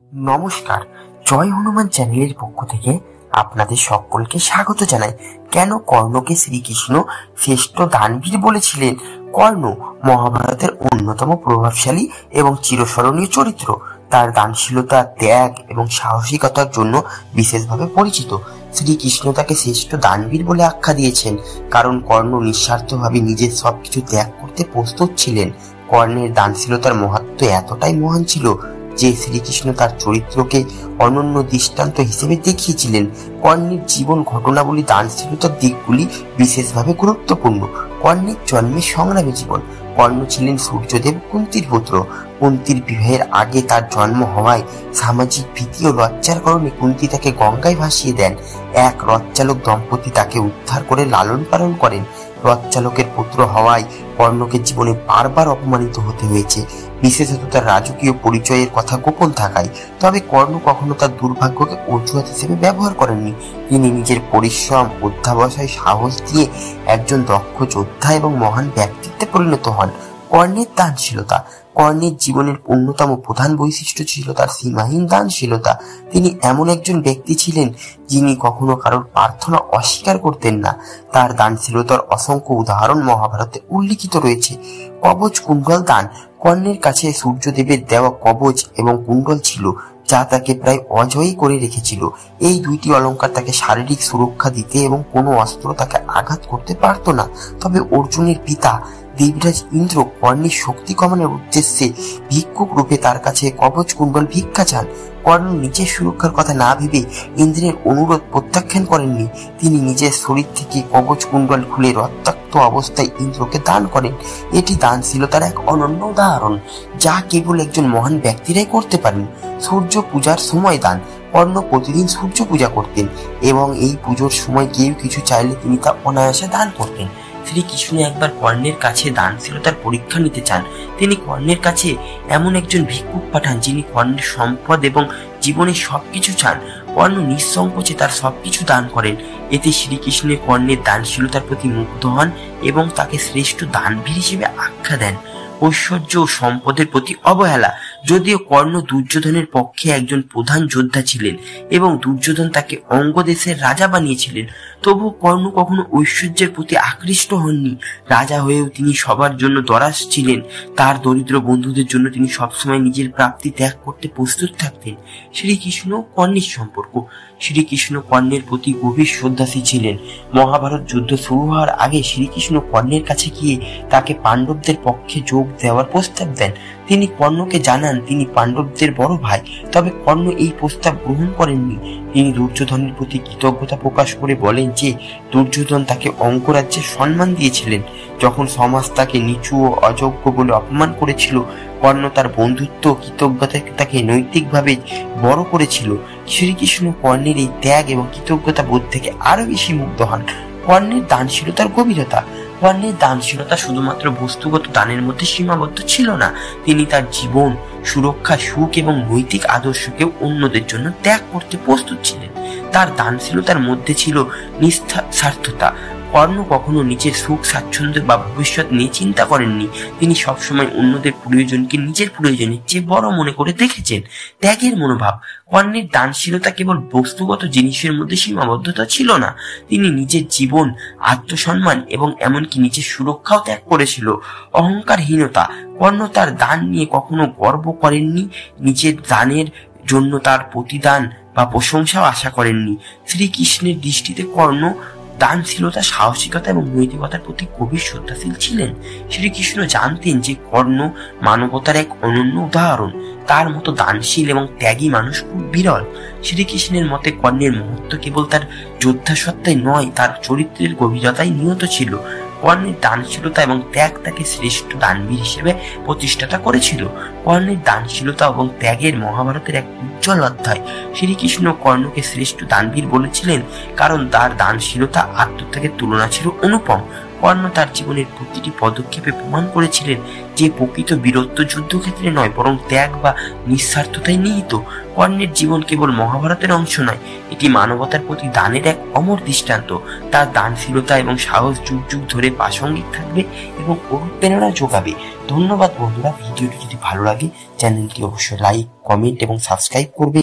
নমস্কার, জয় হনুমান চ্যানেলের পক্ষ থেকে আপনাদের সকলকে স্বাগত জানাই। কেন কর্ণকে শ্রীকৃষ্ণ শ্রেষ্ঠ দানবীর বলেছিলেন? কর্ণ মহাভারতের অন্যতম প্রভাবশালী এবং চিরস্মরণীয় চরিত্র। তার দানশীলতা, ত্যাগ এবং সাহসিকতার জন্য বিশেষভাবে পরিচিত। শ্রীকৃষ্ণ তাকে শ্রেষ্ঠ দানবীর বলে আখ্যা দিয়েছেন, কারণ কর্ণ নিঃস্বার্থভাবে নিজের সবকিছু ত্যাগ করতে প্রস্তুত ছিলেন। কর্ণের দানশীলতার মাহাত্ম্য এতটাই মহান ছিল যে শ্রীকৃষ্ণ তার চরিত্রকে অনন্য দৃষ্টান্ত হিসেবে দেখিয়েছিলেন। কর্ণের জীবন ঘটনাবলী দানশীলতার দিকগুলি বিশেষভাবে গুরুত্বপূর্ণ। কর্ণের জন্মের সংগ্রামী জীবন। কর্ণ ছিলেন সূর্যদেব কুন্তির পুত্র। কুন্তির বিবাহের আগে তার জন্ম হওয়ায় সামাজিক ভীতি ও লজ্জার কারণে কুন্তি তাকে গঙ্গায় ভাসিয়ে দেন। এক রথচালক দম্পতি তাকে উদ্ধার করে লালন পালন করেন। রথচালকের পুত্র হওয়ায় কর্ণকে জীবনে বারবার অপমানিত হতে হয়েছে, বিশেষত তার রাজকীয় পরিচয়ের কথা গোপন থাকায়। তবে কর্ণ কখনো তার দুর্ভাগ্যকে অজুহাত হিসেবে ব্যবহার করেননি। তিনি নিজের পরিশ্রম, অধ্যাবসায়, সাহস দিয়ে একজন দক্ষ যোদ্ধা এবং মহান ব্যক্তিত্বে পরিণত হন। কর্ণের দানশীলতা। কর্ণের জীবনের অন্যতম প্রধান বৈশিষ্ট্য ছিল তার সীমাহীন দানশীলতা। তিনি এমন একজন ব্যক্তি ছিলেন যিনি কখনো কারোর প্রার্থনা অস্বীকার করতেন না। তার দানশীলতার অসংখ্য উদাহরণ মহাভারতে উল্লিখিত রয়েছে। কবচ কুণ্ডল দান। কর্ণের কাছে সূর্যদেবের দেওয়া কবচ এবং কুণ্ডল ছিল, যা তাকে প্রায় অজয়ী করে রেখেছিল। এই দুইটি অলংকার তাকে শারীরিক সুরক্ষা দিতে এবং কোনো অস্ত্র তাকে আঘাত করতে পারত না। তবে অর্জুনের পিতা দেবরাজ ইন্দ্র কর্ণের শক্তি কমানোর উদ্দেশ্যে ভিক্ষুক রূপে তার কাছে কবচ কুণ্ডল ভিক্ষা চান। কর্ণ নিজের সুরক্ষার কথা না ভেবে ইন্দ্রের অনুরোধ প্রত্যাখ্যান করেননি। তিনি নিজের শরীর থেকে কবচ কুণ্ডল খুলে রক্তাক্ত অবস্থায় ইন্দ্রকে দান করেন। এটি দানশীলতার এক অনন্য উদাহরণ, যা কেবল একজন মহান ব্যক্তিরাই করতে পারেন। সূর্য পূজার সময় দান। কর্ণ প্রতিদিন সূর্য পূজা করতেন এবং এই পুজোর সময় কেউ কিছু চাইলে তিনি তা অনায়াসে দান করতেন। শ্রীকৃষ্ণ একবার কর্ণের কাছে দানশীলতার পরীক্ষা নিতে চান। তিনি কর্ণের কাছে এমন একজন ভিক্ষুক পাঠান যিনি কর্ণের সম্পদ এবং জীবনের সবকিছু চান। কর্ণ নিঃসংকোচে তার সবকিছু দান করেন। এতে শ্রীকৃষ্ণের কর্ণের দানশীলতার প্রতি মুগ্ধ হন এবং তাকে শ্রেষ্ঠ দানবীর হিসেবে আখ্যা দেন। ঐশ্বর্য ও সম্পদের প্রতি অবহেলা। যদিও কর্ণ দুর্যোধনের পক্ষে একজন প্রধান যোদ্ধা ছিলেন এবং দুর্যোধন তাকে অঙ্গদেশের রাজা বানিয়েছিলেন, তবুও কর্ণ কখনো ঐশ্বর্যের প্রতি আকৃষ্ট হননি। রাজা হয়েও তিনি সবার জন্য দরাজ ছিলেন। তার দরিদ্র বন্ধুদের জন্য তিনি সবসময় নিজের প্রাপ্তি ত্যাগ করতে প্রস্তুত থাকতেন। শ্রীকৃষ্ণ কর্ণের সম্পর্ক। শ্রীকৃষ্ণ কর্ণের প্রতি গভীর শ্রদ্ধাশীল ছিলেন। মহাভারত যুদ্ধ শুরু হওয়ার আগে শ্রীকৃষ্ণ কর্ণের কাছে গিয়ে তাকে পাণ্ডবদের পক্ষে যোগ দেওয়ার প্রস্তাব দেন। তিনি কর্ণকে জানান তিনি পাণ্ডবদের বড় ভাই, তবে কর্ণ এই প্রস্তাব গ্রহণ করেননি। তিনি দুর্যোধনের প্রতি কৃতজ্ঞতা প্রকাশ করে বলেন যে দুর্যোধন তাকে অঙ্গরাজ্যের সম্মান দিয়েছিলেন যখন সমাজ তাকে নিচু ও অযোগ্য বলে অপমান করেছিল। কর্ণ তার বন্ধুত্ব ও কৃতজ্ঞতাকে তাকে নৈতিকভাবে বড় করেছিল। শ্রীকৃষ্ণ কর্ণের এই ত্যাগ এবং কৃতজ্ঞতা বোধ থেকে আরো বেশি মুগ্ধ হন। কর্ণের দানশীলতার গভীরতা। কর্ণের দানশীলতা শুধুমাত্র বস্তুগত দানের মধ্যে সীমাবদ্ধ ছিল না। তিনি তার জীবন, সুরক্ষা, সুখ এবং নৈতিক আদর্শকেও অন্যদের জন্য ত্যাগ করতে প্রস্তুত ছিলেন। তার দানশীলতার মধ্যে ছিল নিঃস্বার্থতা। কর্ণ কখনো নিজের সুখ, স্বাচ্ছন্দ্য বা ভবিষ্যৎ নিয়ে চিন্তা করেননি। তিনি সবসময় অন্যদের প্রয়োজনকে নিজের প্রয়োজনের চেয়ে বড় মনে করে দেখেছেন। ত্যাগের মনোভাব। কর্ণের দানশীলতা কেবল বস্তুগত জিনিসের মধ্যে সীমাবদ্ধতা ছিল না। তিনি নিজের জীবন, আত্মসম্মান এবং এমনকি নিজের সুরক্ষাও ত্যাগ করেছিল। অহংকারহীনতা। কর্ণ তার দান নিয়ে কখনো গর্ব করেননি। নিজের দানের জন্য তার প্রতিদান বা প্রশংসাও আশা করেননি। শ্রীকৃষ্ণের দৃষ্টিতে কর্ণ দানশীলতা, সাহসিকতা এবং নৈতিকতার প্রতি গভীর শ্রদ্ধাশীল ছিলেন। শ্রীকৃষ্ণ জানতেন যে কর্ণ মানবতার এক অনন্য উদাহরণ। তার মতো দানশীল এবং ত্যাগী মানুষ খুব বিরল। শ্রীকৃষ্ণের মতে কর্ণের মহত্ব কেবল তার যোদ্ধা সত্তায় নয়, তার চরিত্রের গভীরতায় নিহত ছিল। কর্ণের দানশীলতা এবং ত্যাগ তাকে শ্রেষ্ঠ দানবীর হিসেবে প্রতিষ্ঠাতা করেছিল। কর্ণের দানশীলতা এবং ত্যাগের মহাভারতের এক উজ্জ্বল অধ্যায়। শ্রীকৃষ্ণ কর্ণকে শ্রেষ্ঠ দানবীর বলেছিলেন কারণ তার দানশীলতা আত্মত্যাগের তুলনা ছিল অনুপম। কর্ণ তার জীবনের প্রতিটি পদক্ষেপে প্রমাণ করেছিলেন যে প্রকৃত বীরত্ব যুদ্ধক্ষেত্রে নয়, বরং ত্যাগ বা নিঃস্বার্থতায় নিহিত। কর্ণের জীবন কেবল মহাভারতের অংশ নয়, এটি মানবতার প্রতি দানের এক অমর দৃষ্টান্ত। তার দানশীলতা এবং সাহস যুগ যুগ ধরে প্রাসঙ্গিক থাকবে এবং অনুপ্রেরণা যোগাবে। ধন্যবাদ বন্ধুরা। ভিডিওটি যদি ভালো লাগে চ্যানেলটি অবশ্যই লাইক, কমেন্ট এবং সাবস্ক্রাইব করবে।